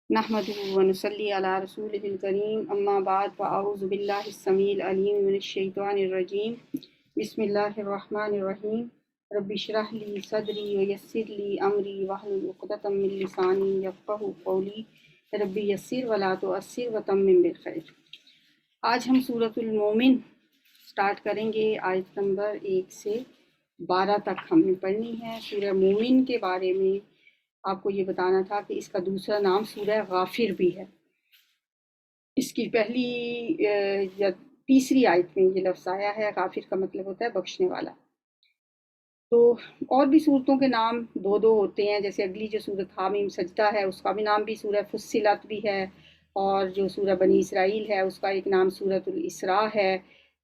نحمده ونصلي على رسوله الكريم اما بعد فاعوذ بالله السميع العليم من الشيطان الرجيم بسم الله الرحمن الرحيم رب اشرح لي صدري ويسر لي امري واحلل عقدة من لساني يفقهوا قولي رب يسر ولا تعسر وتمم بالخير۔ آج ہم سورۃ المومن سٹارٹ کریں گے، آیت نمبر 1 سے 12 تک ہم نے پڑھنی ہے۔ سورہ مومن کے بارے میں آپ کو یہ بتانا تھا کہ اس کا دوسرا نام سورہ غافر بھی ہے۔ اس کی پہلی یا تیسری آیت میں یہ لفظ آیا ہے، غافر کا مطلب ہوتا ہے بخشنے والا۔ تو اور بھی صورتوں کے نام دو دو ہوتے ہیں، جیسے اگلی جو سورۃ حامیم سجدہ ہے اس کا بھی نام بھی سورہ فصلت بھی ہے، اور جو سورہ بنی اسرائیل ہے اس کا ایک نام سورۃ الاسراء ہے۔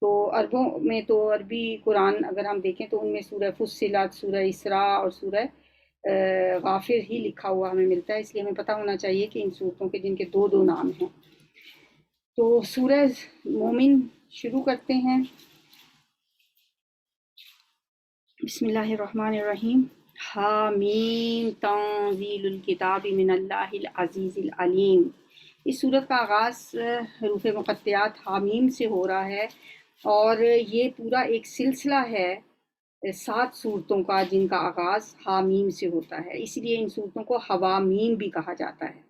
تو عربوں میں تو عربی قرآن اگر ہم دیکھیں تو ان میں سورہ فصلت، سورہ اسراء اور سورہ غافر ہی لکھا ہوا ہمیں ملتا ہے، اس لیے ہمیں پتہ ہونا چاہیے کہ ان صورتوں کے جن کے دو دو نام ہیں۔ تو سورہ مومن شروع کرتے ہیں۔ بسم اللہ الرحمن الرحیم۔ حامیم تنزیل الکتاب من اللہ العزیز العلیم۔ اس صورت کا آغاز حروف مقطعات حامیم سے ہو رہا ہے، اور یہ پورا ایک سلسلہ ہے 7 صورتوں کا جن کا آغاز حامیم سے ہوتا ہے، اس لیے ان صورتوں کو حوامیم بھی کہا جاتا ہے۔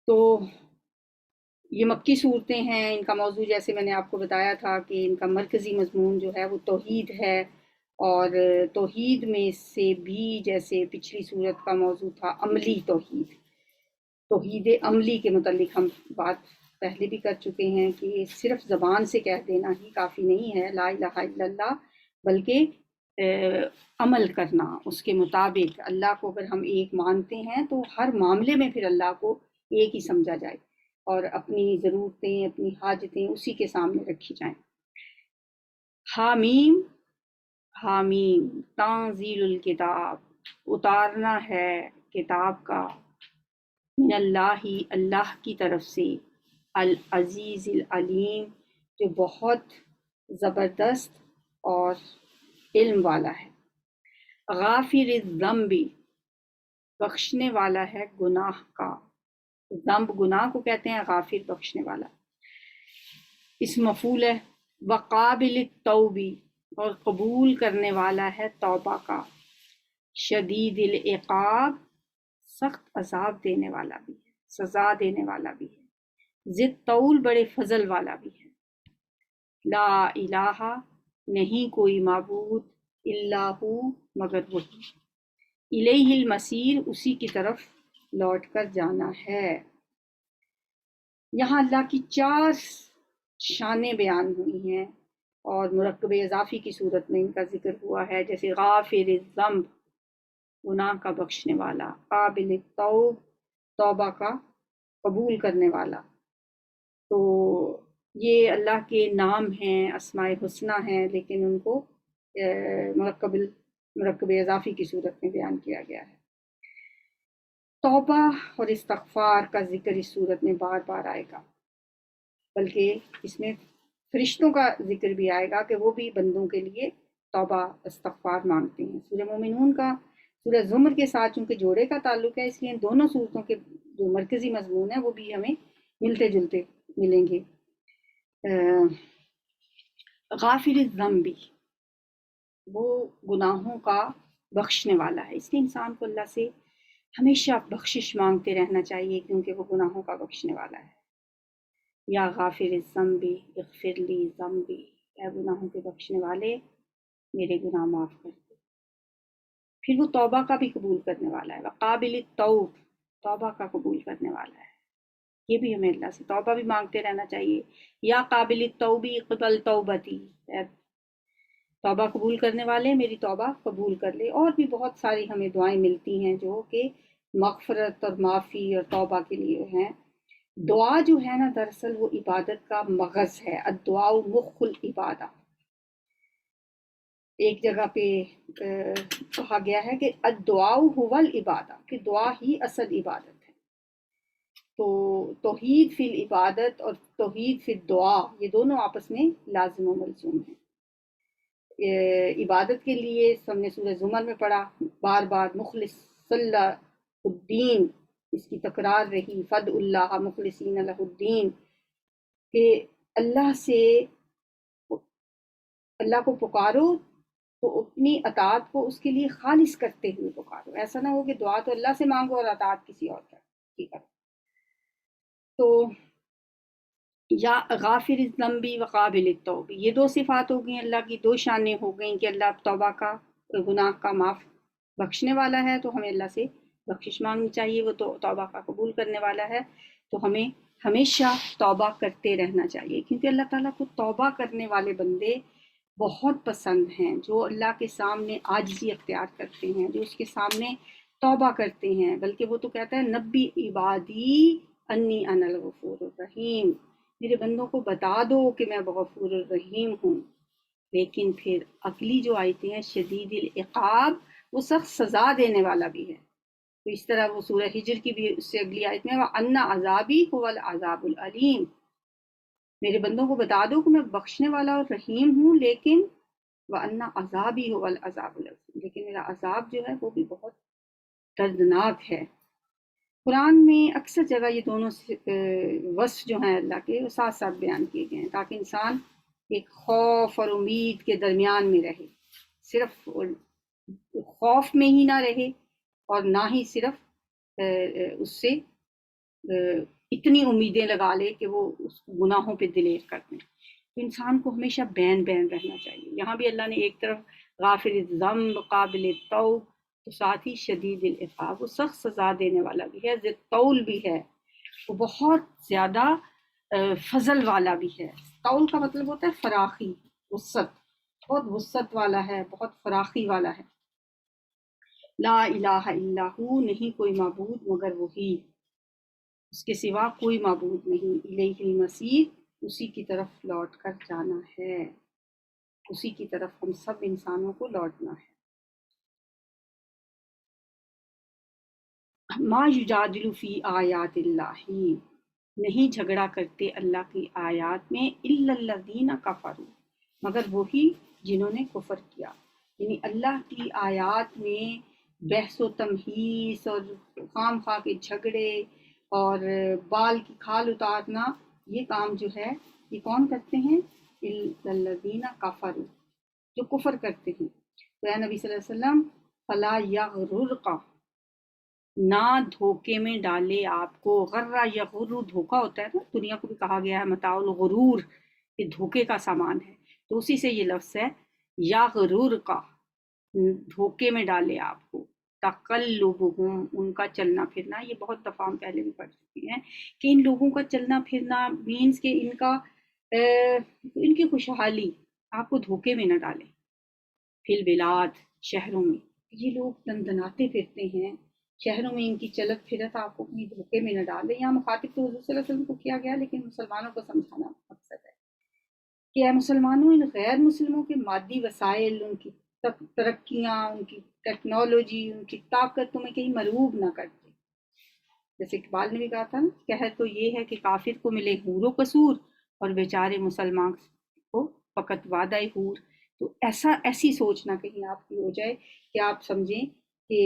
تو یہ مکی صورتیں ہیں، ان کا موضوع جیسے میں نے آپ کو بتایا تھا کہ ان کا مرکزی مضمون جو ہے وہ توحید ہے، اور توحید میں سے بھی جیسے پچھلی صورت کا موضوع تھا عملی توحید، توحید عملی کے متعلق ہم بات پہلے بھی کر چکے ہیں کہ صرف زبان سے کہہ دینا ہی کافی نہیں ہے لا الہ الا اللہ، بلکہ عمل کرنا اس کے مطابق۔ اللہ کو اگر ہم ایک مانتے ہیں تو ہر معاملے میں پھر اللہ کو ایک ہی سمجھا جائے، اور اپنی ضرورتیں اپنی حاجتیں اسی کے سامنے رکھی جائیں۔ حامیم، حامیم تنزیل الکتاب، اتارنا ہے کتاب کا، من اللہ اللہ کی طرف سے، العزیز العلیم جو بہت زبردست اور علم والا ہے۔ غافر الذنب بخشنے والا ہے گناہ کا، ذنب گناہ کو کہتے ہیں، غافر بخشنے والا۔ اس مفعول ہے۔ وقابل التوب اور قبول کرنے والا ہے توبہ کا، شدید العقاب سخت عذاب دینے والا بھی ہے، سزا دینے والا بھی ہے، ذی الطول بڑے فضل والا بھی ہے۔ لا الہ نہیں کوئی معبود الا ہو مگر وہی، الیہ المصیر اسی کی طرف لوٹ کر جانا ہے۔ یہاں اللہ کی 4 شانیں بیان ہوئی ہیں، اور مرکب اضافی کی صورت میں ان کا ذکر ہوا ہے، جیسے غافر الذنب گناہ کا بخشنے والا، قابل التوب توبہ کا قبول کرنے والا۔ تو یہ اللہ کے نام ہیں، اسماء حسنہ ہیں، لیکن ان کو مرکب اضافی کی صورت میں بیان کیا گیا ہے۔ توبہ اور استغفار کا ذکر اس صورت میں بار بار آئے گا، بلکہ اس میں فرشتوں کا ذکر بھی آئے گا کہ وہ بھی بندوں کے لیے توبہ استغفار مانگتے ہیں۔ سورہ مومنون کا سورہ زمر کے ساتھ چونکہ جوڑے کا تعلق ہے، اس لیے ان دونوں صورتوں کے جو مرکزی مضمون ہیں وہ بھی ہمیں ملتے جلتے ملیں گے۔ غافر الذنب وہ گناہوں کا بخشنے والا ہے، اس لیے انسان کو اللہ سے ہمیشہ بخشش مانگتے رہنا چاہیے، کیونکہ وہ گناہوں کا بخشنے والا ہے۔ یا غافر الذنب اغفر لی ذنبی، اے گناہوں کے بخشنے والے میرے گناہ معاف کر دے۔ پھر وہ توبہ کا بھی قبول کرنے والا ہے، وقابل التوب توبہ کا قبول کرنے والا ہے۔ یہ بھی ہمیں اللہ سے توبہ بھی مانگتے رہنا چاہیے۔ یا قابل التوب اقبل توبتی، توبہ قبول کرنے والے میری توبہ قبول کر لے۔ اور بھی بہت ساری ہمیں دعائیں ملتی ہیں جو کہ مغفرت اور معافی اور توبہ کے لیے ہیں۔ دعا جو ہے نا دراصل وہ عبادت کا مغز ہے، الدعاء مخ العبادہ۔ ایک جگہ پہ کہا گیا ہے کہ الدعاء هو العبادہ، کہ دعا ہی اصل عبادت ہے۔ تو توحید فی العبادت اور توحید فی الدعاء یہ دونوں آپس میں لازم و ملزوم ہیں۔ عبادت کے لیے ہم نے سورہ زمر میں پڑھا بار بار، مخلص صلی الدین اس کی تکرار رہی، فد اللہ مخلصین لہ الدین، کہ اللہ سے اللہ کو پکارو تو اپنی اطاعت کو اس کے لیے خالص کرتے ہوئے پکارو. ایسا نہ ہو کہ دعا تو اللہ سے مانگو اور اطاعت کسی اور کی کرو. تو یا غافر الذنب وقابل التوب، یہ دو صفات ہو گئیں اللہ کی، دو شانیں ہو گئیں کہ اللہ توبہ کا، گناہ کا معاف بخشنے والا ہے، تو ہمیں اللہ سے بخشش مانگنی چاہیے. وہ تو توبہ کا قبول کرنے والا ہے، تو ہمیں ہمیشہ توبہ کرتے رہنا چاہیے، کیونکہ اللہ تعالیٰ کو توبہ کرنے والے بندے بہت پسند ہیں، جو اللہ کے سامنے عاجزی اختیار کرتے ہیں، جو اس کے سامنے توبہ کرتے ہیں. بلکہ وہ تو کہتا ہے نبی عبادی انی انا الغفور الرحیم، میرے بندوں کو بتا دو کہ میں غفور الرحیم ہوں. لیکن پھر اگلی جو آیتیں ہیں شدید العقاب، وہ سخت سزا دینے والا بھی ہے. تو اس طرح وہ سورہ ہجر کی بھی اس سے اگلی آیت میں وَأَنَّ عَذَابِي هُوَ الْعَذَابُ الْعَلِيمُ، میرے بندوں کو بتا دو کہ میں بخشنے والا اور رحیم ہوں، لیکن وَأَنَّ عَذَابِي هُوَ الْعَذَابُ الْعَلِيمُ، لیکن میرا عذاب جو ہے وہ بھی بہت دردناک ہے. قرآن میں اکثر جگہ یہ دونوں وصف جو ہیں اللہ کے وہ ساتھ ساتھ بیان کیے گئے ہیں، تاکہ انسان ایک خوف اور امید کے درمیان میں رہے، صرف خوف میں ہی نہ رہے اور نہ ہی صرف اس سے اتنی امیدیں لگا لے کہ وہ اس گناہوں پہ دلیر کر دیں. تو انسان کو ہمیشہ بین رہنا چاہیے. یہاں بھی اللہ نے ایک طرف غافر الذنب قابل التوب، تو ساتھ ہی شدید العقاب، وہ سخت سزا دینے والا بھی ہے، ذی الطول بھی ہے، وہ بہت زیادہ فضل والا بھی ہے. طول کا مطلب ہوتا ہے فراخی، وسعت، بہت وسعت والا ہے، بہت فراخی والا ہے. لا الہ الا ہو، نہیں کوئی معبود مگر وہی، اس کے سوا کوئی معبود نہیں. الیہ المصیر، اسی کی طرف لوٹ کر جانا ہے، اسی کی طرف ہم سب انسانوں کو لوٹنا ہے. ما یجادل فی آیات اللہ، نہیں جھگڑا کرتے اللہ کی آیات میں الا الذین کفروا، مگر وہی جنہوں نے کفر کیا. یعنی اللہ کی آیات میں بحث و تمحیص اور خام خواہ کے جھگڑے اور بال کی کھال اتارنا، یہ کام جو ہے یہ کون کرتے ہیں؟ الا الذین کفروا، جو کفر کرتے ہیں. تو اے نبی صلی اللہ علیہ وسلم فلا یغررک، نہ دھوکے میں ڈالے آپ کو. غرہ یغر، دھوکا ہوتا ہے نا، دنیا کو بھی کہا گیا ہے متاع الغرور، یہ دھوکے کا سامان ہے، تو اسی سے یہ لفظ ہے یغرر کا، دھوکے میں ڈالے آپ کو. تقلبہم، ان کا چلنا پھرنا، یہ بہت دفعہ ہم پہلے بھی پڑھ چکے ہیں کہ ان لوگوں کا چلنا پھرنا مینس کہ ان کی خوشحالی آپ کو دھوکے میں نہ ڈالے. فی البلاد، شہروں میں یہ لوگ دندناتے پھرتے ہیں، شہروں میں ان کی چلت پھرت آپ کو کہیں دھوکے میں نہ ڈالے. یہاں مخاطب تو حضور صلی اللہ علیہ وسلم کو کیا گیا، لیکن مسلمانوں کو سمجھانا مقصد ہے کہ اے مسلمانوں، ان غیر مسلموں کے مادی وسائل، ان کی ترقیاں، ان کی ٹیکنالوجی، ان کی طاقت تمہیں کہیں مروب نہ کرتے. جیسے اقبال نے بھی کہا تھا نا، کہت تو یہ ہے کہ کافر کو ملے حور و قصور اور بیچارے مسلمان کو فقط وعدہ حور. تو ایسی سوچ نہ کہیں آپ کی ہو جائے کہ آپ سمجھیں کہ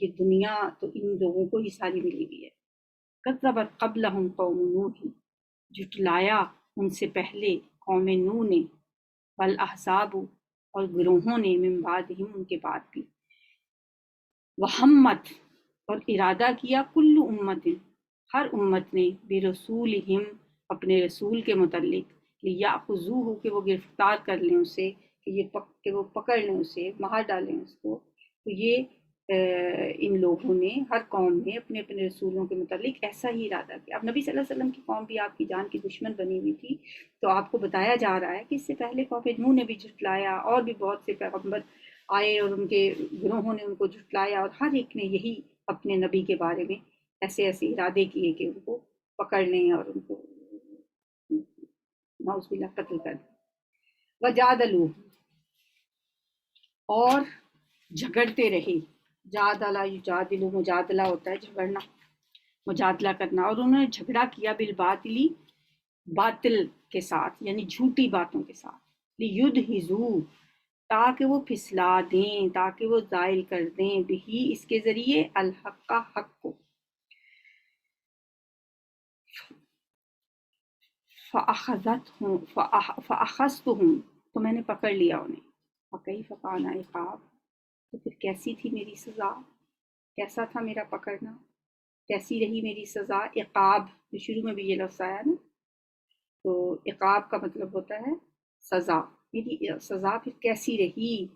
یہ دنیا تو ان لوگوں کو ہی ساری ملی ہوئی ہے. کذبت قبلہم قوم نوح، جھٹلایا ان سے پہلے قوم نوح نے، والاحزاب، اور گروہوں نے، من بعدہم، ان کے بعد بھی. وہمت، اور ارادہ کیا، کل امت، ہر امت نے، برسولہم، اپنے رسول کے متعلق، لیاخذوہ، کہ وہ گرفتار کر لیں اسے، کہ وہ پکڑ لیں اسے، مار ڈالیں اس کو. تو یہ ان لوگوں نے، ہر قوم نے اپنے اپنے رسولوں کے متعلق ایسا ہی ارادہ کیا. اب نبی صلی اللہ علیہ وسلم کی قوم بھی آپ کی جان کی دشمن بنی ہوئی تھی، تو آپ کو بتایا جا رہا ہے کہ اس سے پہلے قوم نوح نے بھی جھٹلایا، اور بھی بہت سے پیغمبر آئے اور ان کے گروہوں نے ان کو جھٹلایا، اور ہر ایک نے یہی اپنے نبی کے بارے میں ایسے ارادے کیے کہ ان کو پکڑ لیں اور ان کو نعوذ باللہ قتل کر دیں. وجادلوا، اور جھگڑتے رہے. جادلہ یجادلو، مجادلہ ہوتا ہے جھگڑنا، مجادلہ کرنا. اور انہوں نے جھگڑا کیا بالباطلی، باطل کے ساتھ، یعنی جھوٹی باتوں کے ساتھ. لیدھزو، تاکہ وہ پھسلا دیں، تاکہ وہ زائل کر دیں، بہی، اس کے ذریعے، الحق کا، حق کو. فَأَخَذْتُهُمْ تو میں نے پکڑ لیا انہیں، فَكَيْفَ كَانَ عِقَابِ تو پھر کیسی تھی میری سزا، کیسا تھا میرا پکڑنا، کیسی رہی میری سزا۔ عقاب جو شروع میں بھی یہ لفظ آیا نا، تو عقاب کا مطلب ہوتا ہے سزا، میری سزا پھر کیسی رہی۔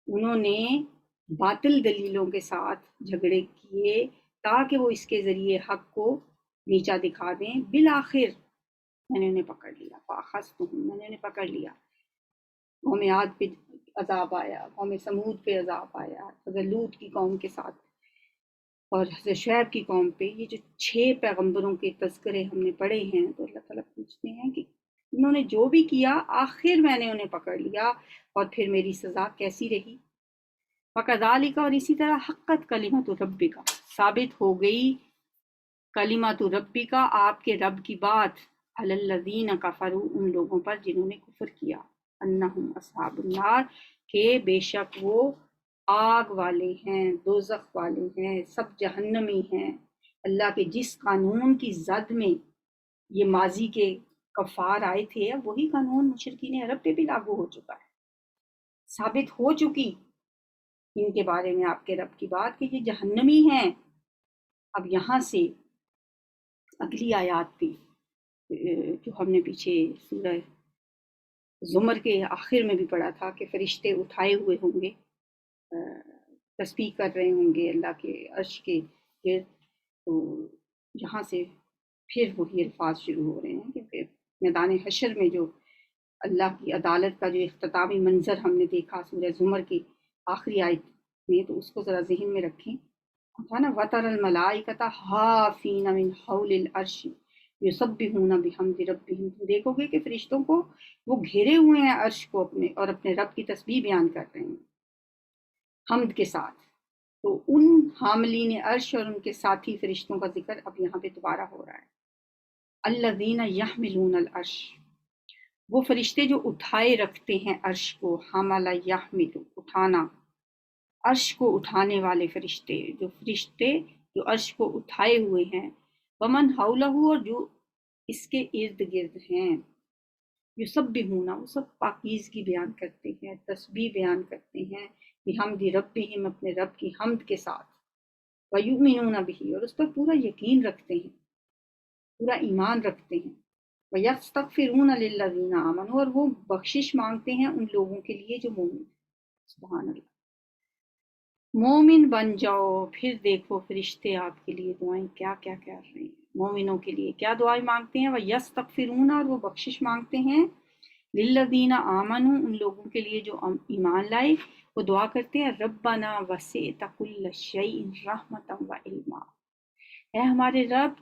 انہوں نے باطل دلیلوں کے ساتھ جھگڑے کیے تاکہ وہ اس کے ذریعے حق کو نیچا دکھا دیں، بالآخر میں نے انہیں پکڑ لیا، فَأَخَذْتُهُمْ میں نے انہیں پکڑ لیا۔ قوم عاد پہ عذاب آیا، قوم سمود پہ عذاب آیا، حضرت لوط کی قوم کے ساتھ، اور حضرت شعیب کی قوم پہ۔ یہ جو 6 پیغمبروں کے تذکرے ہم نے پڑھے ہیں، تو اللہ تعالیٰ پوچھتے ہیں کہ انہوں نے جو بھی کیا آخر میں نے انہیں پکڑ لیا، اور پھر میری سزا کیسی رہی۔ وَكَذَلِكَ اور اسی طرح حقت کلمۃ ربک ثابت ہو گئی کلمۃ ربک آپ کے رب کی بات، علی الذین کفروا ان لوگوں پر جنہوں نے کفر کیا، انہم اصحاب النار کہ بے شک وہ آگ والے ہیں، دوزخ والے ہیں، سب جہنمی ہیں۔ اللہ کے جس قانون کی زد میں یہ ماضی کے کفار آئے تھے، اب وہی قانون مشرکین عرب پہ بھی لاگو ہو چکا ہے، ثابت ہو چکی ان کے بارے میں آپ کے رب کی بات کہ یہ جہنمی ہیں۔ اب یہاں سے اگلی آیات بھی جو ہم نے پیچھے سورہ زمر کے آخر میں بھی پڑھا تھا کہ فرشتے اٹھائے ہوئے ہوں گے، تسبیح کر رہے ہوں گے اللہ کے عرش کے گرد، تو یہاں سے پھر وہی الفاظ شروع ہو رہے ہیں کہ میدان حشر میں جو اللہ کی عدالت کا جو اختتامی منظر ہم نے دیکھا سورہ زمر کی آخری آیت میں، تو اس کو ذرا ذہن میں رکھیں۔ تھا نا وَتَرَى الْمَلَائِكَةَ حَافِينَ مِنْ حَوْلِ الْعَرْشِ يُسَبِّحُونَ بِحَمْدِ رَبِّهِمْ، تم دیکھو گے کہ فرشتوں کو وہ گھیرے ہوئے ہیں عرش کو اپنے، اور اپنے رب کی تسبیح بیان کر رہے ہیں حمد کے ساتھ۔ تو ان حاملین عرش اور ان کے ساتھی فرشتوں کا ذکر اب یہاں پہ دوبارہ ہو رہا ہے۔ الذین یحملون العرش وہ فرشتے جو اٹھائے رکھتے ہیں عرش کو، حمل یحمل اٹھانا، عرش کو اٹھانے والے فرشتے، جو فرشتے جو عرش کو اٹھائے ہوئے ہیں، ومن حولہ اور جو اس کے ارد گرد ہیں، یسبحون وہ سب پاکیزگی بیان کرتے ہیں، تسبیح بیان کرتے ہیں، بحمد ربہم اپنے رب کی حمد کے ساتھ، ویؤمنون بہ اور اس پر پورا یقین رکھتے ہیں، پورا ایمان رکھتے ہیں، ویستغفرون للذین آمنوا اور وہ بخشش مانگتے ہیں ان لوگوں کے لیے جو مومن ہیں۔ سبحان اللہ، مومن بن جاؤ، پھر دیکھو فرشتے آپ کے لیے دعائیں کیا کیا کر رہے ہیں، مومنوں کے لیے کیا دعائیں مانگتے ہیں، وَيَسْتَغْفِرُونَ اور وہ بخشش مانگتے ہیں، لِلَّذِينَ آمَنُوا ان لوگوں کے لیے جو ایمان لائے، وہ دعا کرتے ہیں رَبَّنَا وَسِعْتَ كُلَّ شَيْءٍ رَحْمَةً وَعِلْمًا، اے ہمارے رب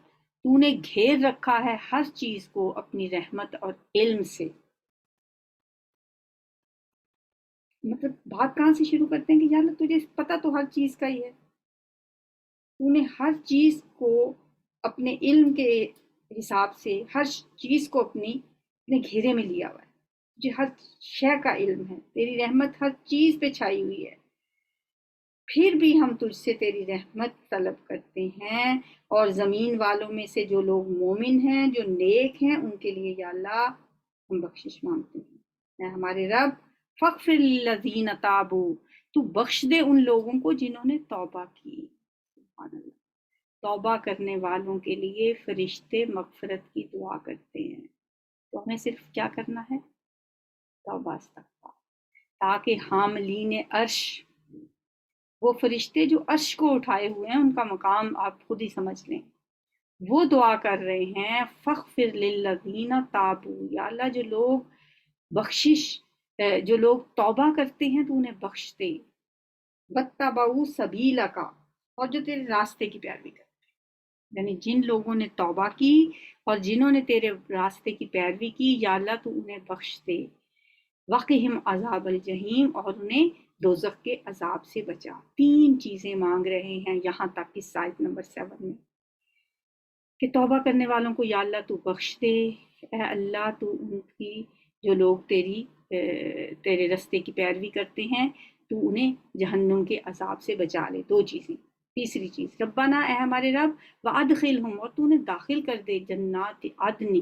تو نے گھیر رکھا ہے ہر چیز کو اپنی رحمت اور علم سے۔ مطلب بات کہاں سے شروع کرتے ہیں کہ یا اللہ تجھے پتہ تو ہر چیز کا ہی ہے، تو نے ہر چیز کو اپنے علم کے حساب سے ہر چیز کو اپنے گھیرے میں لیا ہوا ہے، تجھے ہر شے کا علم ہے، تیری رحمت ہر چیز پہ چھائی ہوئی ہے، پھر بھی ہم تجھ سے تیری رحمت طلب کرتے ہیں، اور زمین والوں میں سے جو لوگ مومن ہیں جو نیک ہیں ان کے لیے یا اللہ ہم بخشش مانگتے ہیں۔ اے ہمارے رب فاغفر للذین تابوا تو بخش دے ان لوگوں کو جنہوں نے توبہ کی۔ سبحان اللہ، توبہ کرنے والوں کے لیے فرشتے مغفرت کی دعا کرتے ہیں، تو ہمیں صرف کیا کرنا ہے؟ توبہ استغفار، تاکہ حاملین عرش وہ فرشتے جو عرش کو اٹھائے ہوئے ہیں ان کا مقام آپ خود ہی سمجھ لیں، وہ دعا کر رہے ہیں فاغفر للذین تابوا یا اللہ جو لوگ بخشش جو لوگ توبہ کرتے ہیں تو انہیں بخش دے، واتبعوا سبیلک اور جو تیرے راستے کی پیروی کرتے ہیں، یعنی جن لوگوں نے توبہ کی اور جنہوں نے تیرے راستے کی پیروی کی یا اللہ تو انہیں بخش دے، وقہم عذاب الجحیم اور انہیں دوزخ کے عذاب سے بچا۔ 3 چیزیں مانگ رہے ہیں یہاں تک اس آیت نمبر 7 میں کہ توبہ کرنے والوں کو یا اللہ تو بخش دے، اے اللہ تو ان کی جو لوگ تیرے راستے کی پیروی کرتے ہیں تو انہیں جہنم کے عذاب سے بچا لے۔ 2 چیزیں۔ تیسری چیز ربنا اے ہمارے رب وادخلہم اور تو انہیں داخل کر دے جنات عدن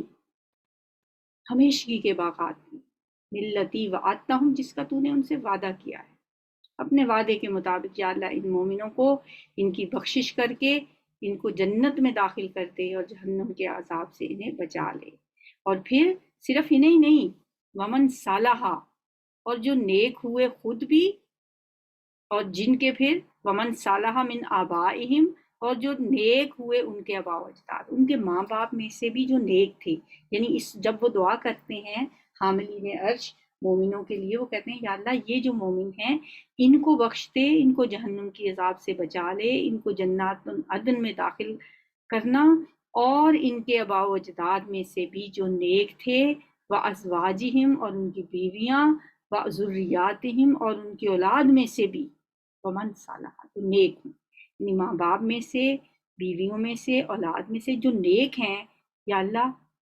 ہمیشگی کے باغات میں، ملتی وعدتہم، جس کا تو نے ان سے وعدہ کیا ہے اپنے وعدے کے مطابق۔ یا اللہ ان مومنوں کو ان کی بخشش کر کے ان کو جنت میں داخل کر دے اور جہنم کے عذاب سے انہیں بچا لے۔ اور پھر صرف انہیں ہی نہیں، ومن صالحہ، اور جو نیک ہوئے خود بھی، اور جن کے پھر ومن صالحہ من آبائہم، اور جو نیک ہوئے ان کے آباء و اجداد، ان کے ماں باپ میں سے بھی جو نیک تھے، یعنی جب وہ دعا کرتے ہیں حاملین عرش مومنوں کے لیے، وہ کہتے ہیں یا اللہ یہ جو مومن ہیں ان کو بخش دے، ان کو جہنم کی عذاب سے بچا لے، ان کو جنات عدن میں داخل کرنا، اور ان کے آباء و اجداد میں سے بھی جو نیک تھے، وازواجہم، اور ان کی بیویاں، وذریاتہم، اور ان کی اولاد میں سے بھی، ومن صالحہ، جو نیک ہوں، یعنی ماں باپ میں سے، بیویوں میں سے، اولاد میں سے جو نیک ہیں، یا اللہ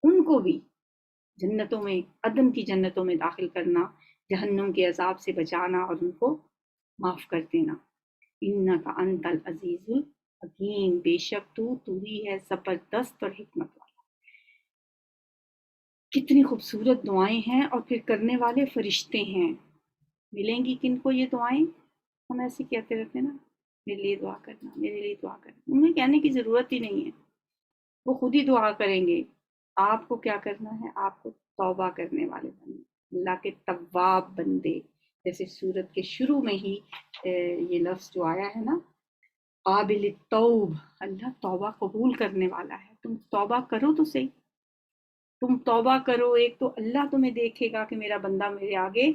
ان کو بھی جنتوں میں، عدن کی جنتوں میں داخل کرنا، جہنم کے عذاب سے بچانا، اور ان کو معاف کر دینا۔ انکا انت العزیز الحکیم، بے شک تو ہی ہے زبردست اور حکمت والا۔ کتنی خوبصورت دعائیں ہیں، اور پھر کرنے والے فرشتے ہیں۔ ملیں گی کن کو یہ دعائیں؟ ہم ایسے کہتے رہتے ہیں نا، میرے لیے دعا کرنا، میرے لیے دعا کرنا، انہیں کہنے کی ضرورت ہی نہیں ہے، وہ خود ہی دعا کریں گے۔ آپ کو کیا کرنا ہے؟ آپ کو توبہ کرنے والے بننا، اللہ کے تواب بندے، جیسے سورت کے شروع میں ہی یہ لفظ جو آیا ہے نا، قابل التوب، اللہ توبہ قبول کرنے والا ہے۔ تم توبہ کرو تو صحیح، تم توبہ کرو، ایک تو اللہ تمہیں دیکھے گا کہ میرا بندہ میرے آگے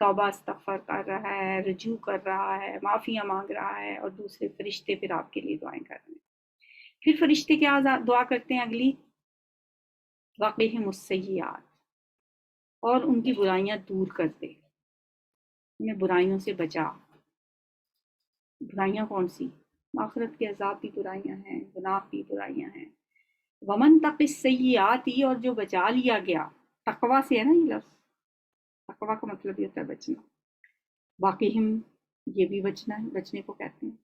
توبہ استغفار کر رہا ہے، رجوع کر رہا ہے، معافیاں مانگ رہا ہے، اور دوسرے فرشتے پھر آپ کے لیے دعائیں کر رہے ہیں۔ پھر فرشتے کیا دعا کرتے ہیں اگلی؟ وقہم السیئات، اور ان کی برائیاں دور کر دے، انہیں برائیوں سے بچا۔ برائیاں کون سی؟ آخرت کے عذاب بھی برائیاں ہیں، گناہ بھی برائیاں ہیں۔ ومن تق السیئات، اور جو بچا لیا گیا، تقوی سے ہے نا یہ لفظ، تقوی کا مطلب یہ ہوتا ہے بچنا۔ واقعہم، یہ بھی بچنا ہے، بچنے کو کہتے ہیں۔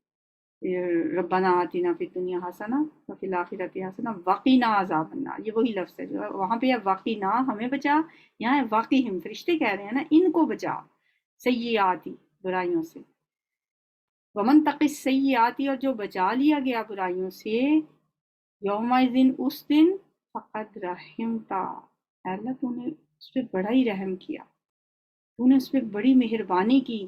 ربنا آتنا فی الدنیا حسنہ وفی الآخرۃ حسنہ وقنا عذاب النار، یہ وہی لفظ ہے جو وہاں پہ ہے وقنا ہمیں بچا، یہاں ہے واقعہم، فرشتے کہہ رہے ہیں نا ان کو بچا سیئاتی، برائیوں سے۔ ومن تق السیئاتی، اور جو بچا لیا گیا برائیوں سے، یومئذ، اس دن، فقد رحمتا، اے اللہ تو نے اس پہ بڑا ہی رحم کیا، تو نے اس پہ بڑی مہربانی کی،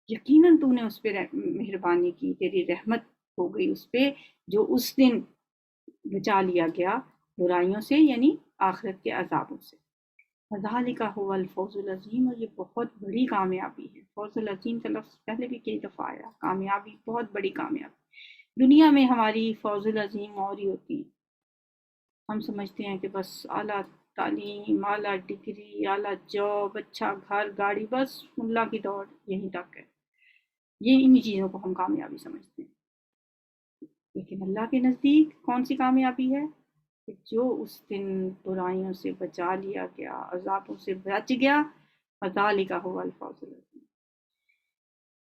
یقیناً تو نے اس پہ مہربانی کی، تیری رحمت ہو گئی اس پہ جو اس دن بچا لیا گیا برائیوں سے، یعنی آخرت کے عذابوں سے۔ وذالک هو الفوز العظیم، اور یہ بہت بڑی کامیابی ہے۔ فوز العظیم کا لفظ پہلے بھی کئی دفعہ آیا، کامیابی، بہت بڑی کامیابی۔ دنیا میں ہماری فوز العظیم اور ہی ہوتی ہے، ہم سمجھتے ہیں کہ بس اعلیٰ تعلیم، اعلیٰ ڈگری، اعلیٰ جاب، اچھا گھر گاڑی، بس اللہ کی دوڑ یہیں تک ہے، یہ انہی چیزوں کو ہم کامیابی سمجھتے ہیں۔ لیکن اللہ کے نزدیک کون سی کامیابی ہے؟ کہ جو اس دن برائیوں سے بچا لیا گیا، عذابوں سے بچ گیا، فذالک هو الفوز العظیم۔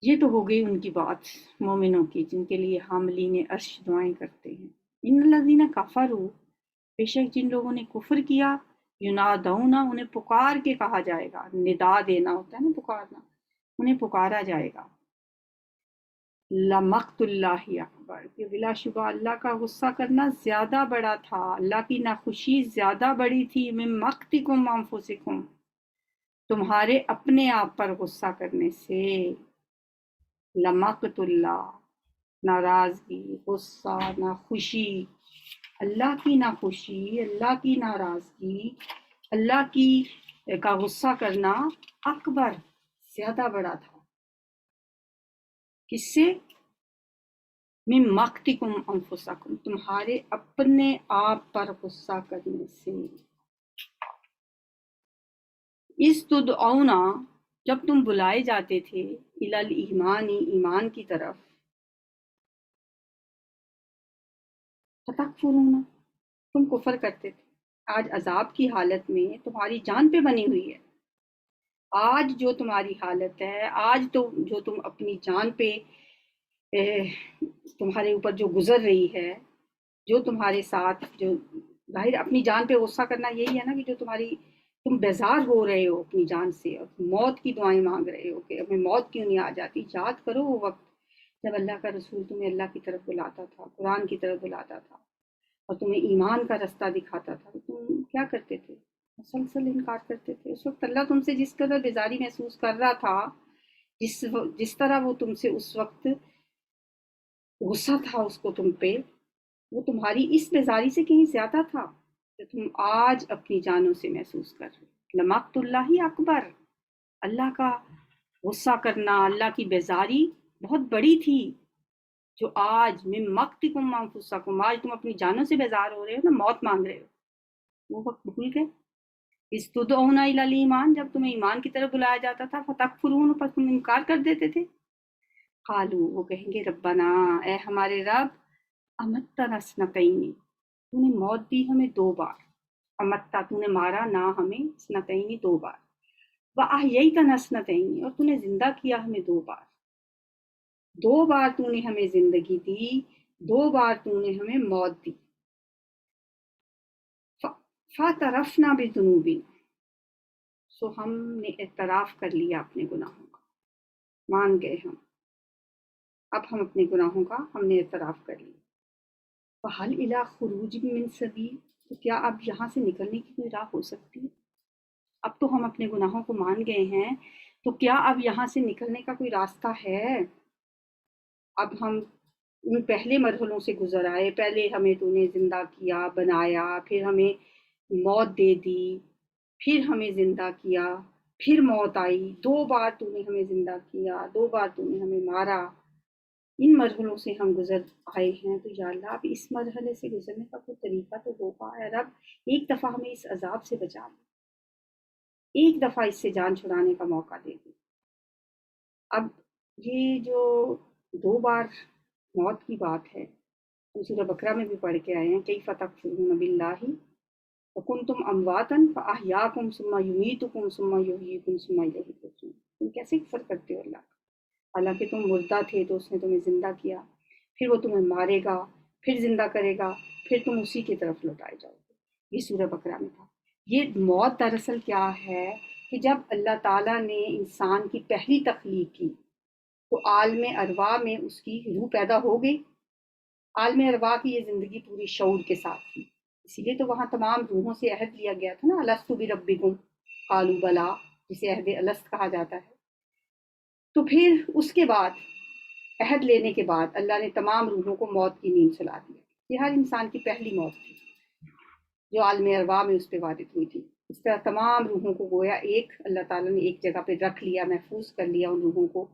یہ تو ہو گئی ان کی بات، مومنوں کی، جن کے لیے حاملین عرش دعائیں کرتے ہیں۔ ان الذین کفروا، بے شک جن لوگوں نے کفر کیا، ینادون، انہیں پکار کے کہا جائے گا، ندا دینا ہوتا ہے نا، پکارنا، انہیں پکارا جائے گا۔ لمقت اللہ اکبر، کہ بلا شبہ اللہ کا غصہ کرنا زیادہ بڑا تھا، اللہ کی ناخوشی زیادہ بڑی تھی، من مقتکم انفسکم، تمہارے اپنے آپ پر غصہ کرنے سے۔ لمقت اللہ، ناراضگی، غصہ، ناخوشی، اللہ کی ناخوشی، اللہ کی ناراضگی، اللہ کی کا غصہ کرنا اکبر، زیادہ بڑا تھا، کس سے؟ من مقتکم انفسکم، تمہارے اپنے آپ پر غصہ کرنے سے۔ اس تدعونا، جب تم بلائے جاتے تھے، الی الایمان، ایمان کی طرف، فتکفرون، تم کفر کرتے تھے۔ آج عذاب کی حالت میں تمہاری جان پہ بنی ہوئی ہے، آج جو تمہاری حالت ہے، آج تو جو تم اپنی جان پہ تمہارے اوپر جو گزر رہی ہے، جو تمہارے ساتھ جو ظاہر اپنی جان پہ غصہ کرنا یہی ہے نا، کہ جو تمہاری تم بیزار ہو رہے ہو اپنی جان سے اور موت کی دعائیں مانگ رہے ہو کہ ہمیں موت کیوں نہیں آ جاتی. یاد کرو وہ وقت جب اللہ کا رسول تمہیں اللہ کی طرف بلاتا تھا، قرآن کی طرف بلاتا تھا اور تمہیں ایمان کا رستہ دکھاتا تھا. تم کیا کرتے تھے؟ مسلسل انکار کرتے تھے. اس وقت اللہ تم سے جس قدر بیزاری محسوس کر رہا تھا، جس طرح وہ تم سے اس وقت غصہ تھا اس کو تم پہ، وہ تمہاری اس بیزاری سے کہیں زیادہ تھا جو تم آج اپنی جانوں سے محسوس کر رہے. لمقت اللہ اکبر، اللہ کا غصہ کرنا، اللہ کی بیزاری بہت بڑی تھی جو آج من مقتکم انفسکم، آج تم اپنی جانوں سے بیزار ہو رہے ہو نا، موت مانگ رہے ہو. وہ وقت بھول گئے؟ استدعون الی الایمان، جب تمہیں ایمان کی طرف بلایا جاتا تھا، فتکفرون، پر تم انکار کر دیتے تھے. قالو، وہ کہیں گے ربنا، اے ہمارے رب، امتنا اثنتین، تو نے موت دی ہمیں 2 بار. امتا، تو نے مارا نہ ہمیں، اثنتین 2 بار. واحییتنا اثنتین، اور تو نے زندہ کیا ہمیں 2 بار. 2 بار تو نے ہمیں زندگی دی، 2 بار تو نے ہمیں موت دی. فاعترفنا بذنوبنا، سو ہم نے اعتراف کر لیا اپنے گناہوں کا، مان گئے ہم، اب ہم اپنے گناہوں کا ہم نے اعتراف کر لیا. فہل الی خروج من سبیل، تو کیا اب یہاں سے نکلنے کی کوئی راہ ہو سکتی ہے؟ اب تو ہم اپنے گناہوں کو مان گئے ہیں، تو کیا اب یہاں سے نکلنے کا کوئی راستہ ہے؟ اب ہم ان پہلے مرحلوں سے گزر آئے، پہلے ہمیں تو نے زندہ کیا، بنایا، پھر ہمیں موت دے دی، پھر ہمیں زندہ کیا، پھر موت آئی، 2 بار تو نے ہمیں زندہ کیا، 2 بار تو نے ہمیں مارا. ان مرحلوں سے ہم گزر آئے ہیں، تو یا اللہ اب اس مرحلے سے گزرنے کا کوئی طریقہ تو ہوگا. اے رب، ایک دفعہ ہمیں اس عذاب سے بچا لے، ایک دفعہ اس سے جان چھڑانے کا موقع دے دے. اب یہ جو 2 بار موت کی بات ہے، سورہ بقرہ میں بھی پڑھ کے آئے ہیں، کیف تکفرون باللہ وکنتم امواتا فاحیاکم ثم یمیتکم ثم یحییکم ثم الیہ ترجعون. تم کیسے کفر کرتے ہو اللہ کا؟ حالانکہ تم مردہ تھے تو اس نے تمہیں زندہ کیا، پھر وہ تمہیں مارے گا، پھر زندہ کرے گا، پھر تم اسی کی طرف لوٹائے جاؤ گے. یہ سورہ بقرہ میں تھا. یہ موت دراصل کیا ہے کہ جب اللہ تعالیٰ نے انسان کی پہلی تخلیق کی تو عالم ارواح میں اس کی روح پیدا ہو گئی. عالم ارواح کی یہ زندگی پوری شعور کے ساتھ تھی، اسی لیے تو وہاں تمام روحوں سے عہد لیا گیا تھا نا، الست بربکم قالوا بلا، جسے عہد الست کہا جاتا ہے. تو پھر اس کے بعد عہد لینے کے بعد اللہ نے تمام روحوں کو موت کی نیند سلا دیا. یہ ہر انسان کی پہلی موت تھی جو عالم ارواح میں اس پہ وارد ہوئی تھی. اس طرح تمام روحوں کو گویا ایک اللہ تعالیٰ نے ایک جگہ پہ رکھ لیا، محفوظ کر لیا ان روحوں کو.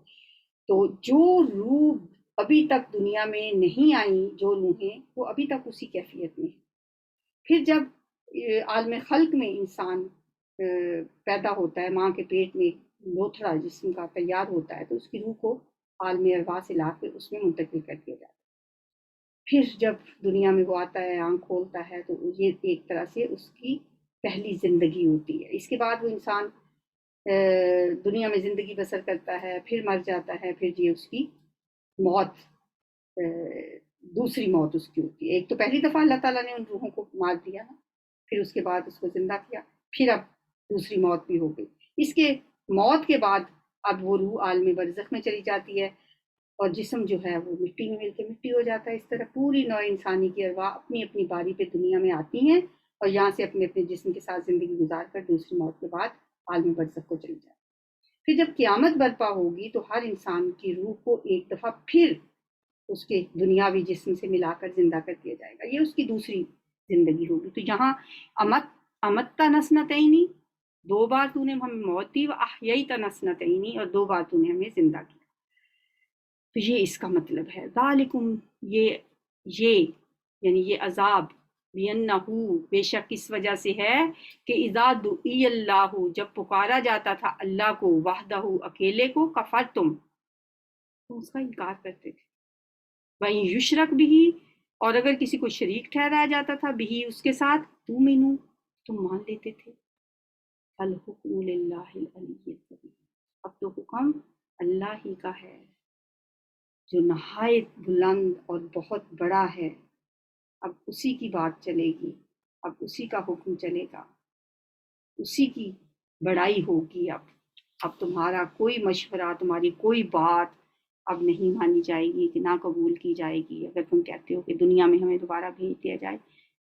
تو جو روح ابھی تک دنیا میں نہیں آئیں، جو روحیں، وہ ابھی تک اسی کیفیت میں ہیں. پھر جب عالم خلق میں انسان پیدا ہوتا ہے، ماں کے پیٹ میں لوتھڑا جسم کا تیار ہوتا ہے، تو اس کی روح کو عالم ارواح سے لا کے اس میں منتقل کر دیا جاتا ہے. پھر جب دنیا میں وہ آتا ہے، آنکھ کھولتا ہے، تو یہ ایک طرح سے اس کی پہلی زندگی ہوتی ہے. اس کے بعد وہ انسان دنیا میں زندگی بسر کرتا ہے، پھر مر جاتا ہے، پھر یہ اس کی موت، دوسری موت اس کی ہوتی ہے. ایک تو پہلی دفعہ اللہ تعالیٰ نے ان روحوں کو مار دیا نا، پھر اس کے بعد اس کو زندہ کیا، پھر اب دوسری موت بھی ہو گئی. اس کے موت کے بعد اب وہ روح عالم برزخ میں چلی جاتی ہے اور جسم جو ہے وہ مٹی میں مل کے مٹی ہو جاتا ہے. اس طرح پوری نوع انسانی کی ارواح اپنی اپنی باری پہ دنیا میں آتی ہیں اور یہاں سے اپنے اپنے جسم کے ساتھ زندگی گزار کر دوسری موت کے بعد عالم برزخ کو چلی جاتی ہے. پھر جب قیامت برپا ہوگی تو ہر انسان کی روح کو ایک دفعہ پھر اس کے دنیاوی جسم سے ملا کر زندہ کر دیا جائے گا. یہ اس کی دوسری زندگی ہوگی. تو یہاں امتا نسنتینی، 2 بار تو نے ہمیں موت دی، واحییت نسنتینی، اور 2 بار تو نے ہمیں زندہ کیا. تو یہ اس کا مطلب ہے. ذالکم، یہ یعنی یہ عذاب، بِأَنَّهُ، بے شک اس وجہ سے ہے کہ اذا دعی اللہ، جب پکارا جاتا تھا اللہ کو، وحدہ، اکیلے کو، کفرتم، تم اس کا انکار کرتے تھے. وہیں یشرک بھی، اور اگر کسی کو شریک ٹھہرایا جاتا تھا بھی اس کے ساتھ، تؤمنو، تم مان لیتے تھے. الحکم للہ العلی الکبیر، اب تو حکم اللہ ہی کا ہے جو نہایت بلند اور بہت بڑا ہے. اب اسی کی بات چلے گی، اب اسی کا حکم چلے گا. اسی کی بڑائی ہوگی۔ اب تمہارا کوئی مشورہ، تمہاری کوئی بات اب نہیں مانی جائے گی، کہ نہ قبول کی جائے گی۔ اگر تم کہتے ہو کہ دنیا میں ہمیں دوبارہ بھیج دیا جائے،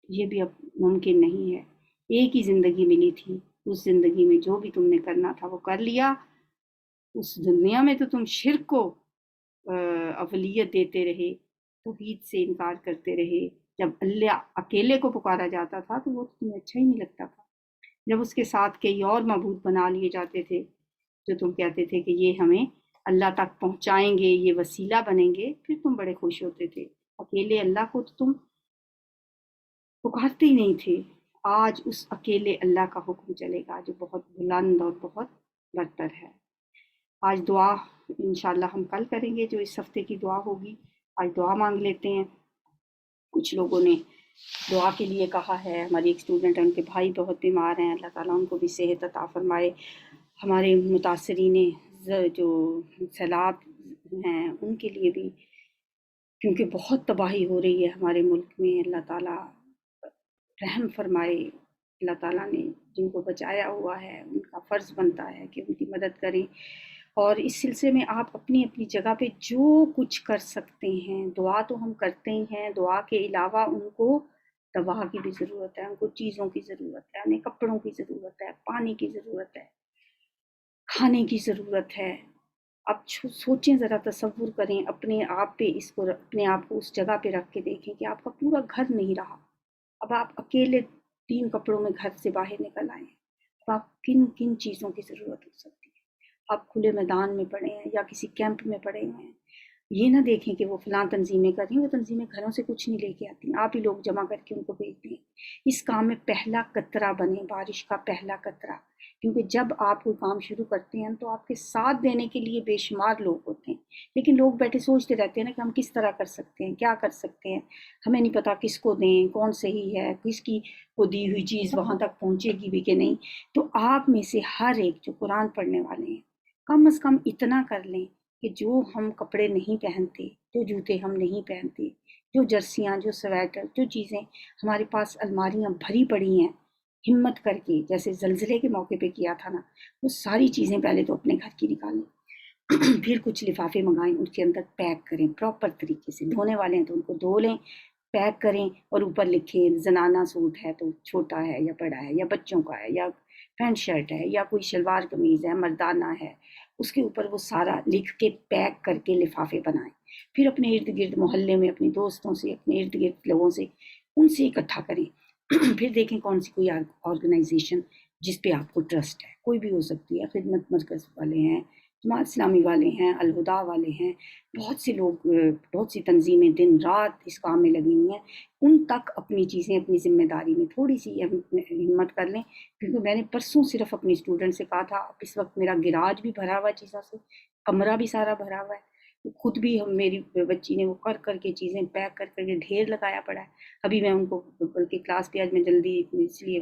یہ بھی اب ممکن نہیں ہے۔ ایک ہی زندگی ملی تھی، اس زندگی میں جو بھی تم نے کرنا تھا وہ کر لیا۔ اس دنیا میں تو تم شرک کو اولیت دیتے رہے، توحید سے انکار کرتے رہے۔ جب اللہ اکیلے کو پکارا جاتا تھا تو وہ تمہیں اچھا ہی نہیں لگتا تھا۔ جب اس کے ساتھ کئی اور معبود بنا لیے جاتے تھے جو تم کہتے تھے کہ یہ ہمیں اللہ تک پہنچائیں گے، یہ وسیلہ بنیں گے، پھر تم بڑے خوش ہوتے تھے۔ اکیلے اللہ کو تو تم پکارتے ہی نہیں تھے۔ آج اس اکیلے اللہ کا حکم چلے گا جو بہت بلند اور بہت برتر ہے۔ آج دعا انشاءاللہ ہم کل کریں گے، جو اس ہفتے کی دعا ہوگی۔ آج دعا مانگ لیتے ہیں۔ کچھ لوگوں نے دعا کے لیے کہا ہے۔ ہماری ایک اسٹوڈنٹ ہے، ان کے بھائی بہت بیمار ہیں، اللہ تعالیٰ ان کو بھی صحت عطا فرمائے۔ ہمارے متاثرین جو سیلاب ہیں ان کے لیے بھی، کیونکہ بہت تباہی ہو رہی ہے ہمارے ملک میں، اللہ تعالیٰ رحم فرمائے۔ اللہ تعالیٰ نے جن کو بچایا ہوا ہے ان کا فرض بنتا ہے کہ ان کی مدد کریں۔ اور اس سلسلے میں آپ اپنی اپنی جگہ پہ جو کچھ کر سکتے ہیں، دعا تو ہم کرتے ہی ہیں، دعا کے علاوہ ان کو دوا کی بھی ضرورت ہے، ان کو چیزوں کی ضرورت ہے، انہیں کپڑوں کی ضرورت ہے، پانی کی ضرورت ہے، کھانے کی ضرورت ہے۔ اب سوچیں ذرا، تصور کریں اپنے آپ پہ، اپنے آپ کو اس جگہ پہ رکھ کے دیکھیں کہ آپ کا پورا گھر نہیں رہا، اب آپ اکیلے 3 کپڑوں میں گھر سے باہر نکل آئے ہیں، اب آپ کن کن چیزوں کی ضرورت ہو سکتی ہے۔ آپ کھلے میدان میں پڑے ہیں یا کسی کیمپ میں پڑے ہوئے ہیں، یہ نہ دیکھیں کہ وہ فلاں تنظیمیں کر رہی ہیں، وہ تنظیمیں گھروں سے کچھ نہیں لے کے آتی، آپ ہی لوگ جمع کر کے ان کو بھیج دیں۔ اس کام میں پہلا قطرہ بنیں، بارش کا پہلا قطرہ، کیونکہ جب آپ کوئی کام شروع کرتے ہیں تو آپ کے ساتھ دینے کے لیے بے شمار لوگ ہوتے ہیں، لیکن لوگ بیٹھے سوچتے رہتے ہیں نا کہ ہم کس طرح کر سکتے ہیں، کیا کر سکتے ہیں، ہمیں نہیں پتا کس کو دیں، کون صحیح ہے، کس کی کو دی ہوئی چیز وہاں تک پہنچے گی بھی کہ نہیں۔ تو آپ میں سے ہر ایک جو قرآن پڑھنے والے ہیں، کم از کم اتنا کر لیں کہ جو ہم کپڑے نہیں پہنتے، جو جوتے ہم نہیں پہنتے، جو جرسیاں، جو سویٹر، جو چیزیں ہمارے پاس الماریاں بھری پڑی ہیں، ہمت کر کے جیسے زلزلے کے موقع پہ کیا تھا نا، وہ ساری چیزیں پہلے تو اپنے گھر کی نکالیں، پھر کچھ لفافے منگائیں، ان کے اندر پیک کریں پراپر طریقے سے، دھونے والے ہیں تو ان کو دھو لیں، پیک کریں، اور اوپر لکھیں زنانہ سوٹ ہے تو چھوٹا ہے یا بڑا ہے، یا بچوں کا ہے، یا پینٹ شرٹ ہے، یا کوئی شلوار قمیض ہے، مردانہ ہے، اس کے اوپر وہ سارا لکھ کے پیک کر کے لفافے بنائیں۔ پھر اپنے ارد گرد محلے میں اپنے دوستوں سے، اپنے ارد گرد لوگوں سے، ان سے اکٹھا کریں۔ پھر دیکھیں کون سی کوئی آرگنائزیشن جس پہ آپ کو ٹرسٹ ہے، کوئی بھی ہو سکتی ہے، خدمت مرکز والے ہیں، جماعت اسلامی والے ہیں، الہدا والے ہیں، بہت سے لوگ، بہت سی تنظیمیں دن رات اس کام میں لگی ہوئی ہیں، ان تک اپنی چیزیں اپنی ذمہ داری میں تھوڑی سی ہمت کر لیں۔ کیونکہ میں نے پرسوں صرف اپنی اسٹوڈنٹ سے کہا تھا، اس وقت میرا گراج بھی بھرا ہوا ہے چیزوں سے، کمرہ بھی سارا بھرا ہوا ہے، خود بھی میری بچی نے وہ کر کر کے چیزیں پیک کر کر کے ڈھیر لگایا پڑا ہے۔ ابھی میں ان کو بلکہ کلاس پہ آج میں جلدی اس لیے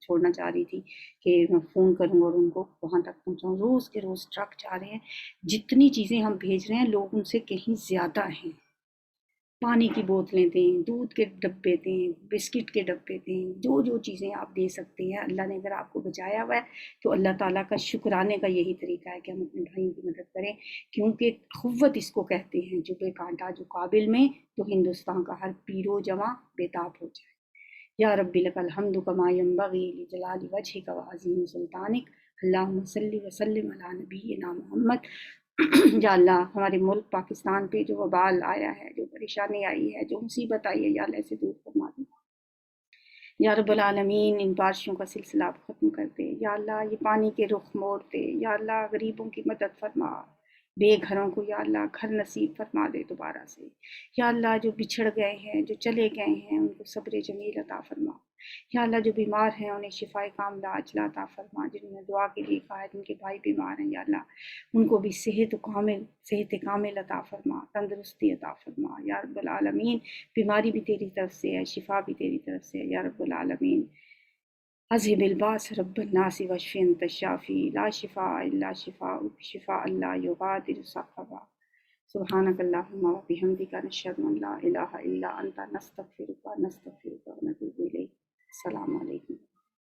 چھوڑنا چاہ رہی تھی کہ میں فون کروں اور ان کو وہاں تک پہنچاؤں۔ روز کے روز ٹرک جا رہے ہیں، جتنی چیزیں ہم بھیج رہے ہیں لوگ ان سے کہیں زیادہ ہیں۔ پانی کی بوتلیں دیں، دودھ کے ڈبے دیں، بسکٹ کے ڈبے دیں، جو جو چیزیں آپ دے سکتے ہیں۔ اللہ نے اگر آپ کو بچایا ہوا ہے تو اللہ تعالیٰ کا شکرانے کا یہی طریقہ ہے کہ ہم اپنے بھائیوں کی مدد کریں، کیونکہ اخوت اس کو کہتے ہیں، جو بے کانٹا جو قابل میں، تو ہندوستان کا ہر پیر و جواں بےتاب ہو جائے۔ یا رب لک الحمد کما ینبغی لجلال وجہک وعظیم سلطانک، اللہم صلی وسلم علی نبینا محمد۔ یا اللہ ہمارے ملک پاکستان پہ جو وبال آیا ہے، جو پریشانی آئی ہے، جو مصیبت آئی ہے، یا اللہ اسے دور فرما دے۔ یا رب العالمین ان بارشوں کا سلسلہ آپ ختم کر دے۔ یا اللہ یہ پانی کے رخ موڑ دے۔ یا اللہ غریبوں کی مدد فرما، بے گھروں کو یا اللہ گھر نصیب فرما دے دوبارہ سے۔ یا اللہ جو بچھڑ گئے ہیں، جو چلے گئے ہیں، ان کو صبر جمیل عطا فرما۔ یا اللہ جو بیمار ہیں انہیں شفائے کاملہ عاجلہ عطا فرما، جنہوں نے دعا کے لیے کہا ہے جن کے بھائی بیمار ہیں، یا اللہ ان کو بھی صحت کامل عطا فرما، تندرستی عطا فرما۔ یا رب العالمین بیماری بھی تیری طرف سے ہے، شفا بھی تیری طرف سے ہے، یا رب العالمین۔ اذهب الباس رب الناس واشف انت الشافی لا شفاء الا شفاءک شفاء لا یغادر سقما۔ سبحانک اللہم وبحمدک نشہد ان لا الہ الا انت نستغفرک ونتوب الیک۔ السلام علیکم۔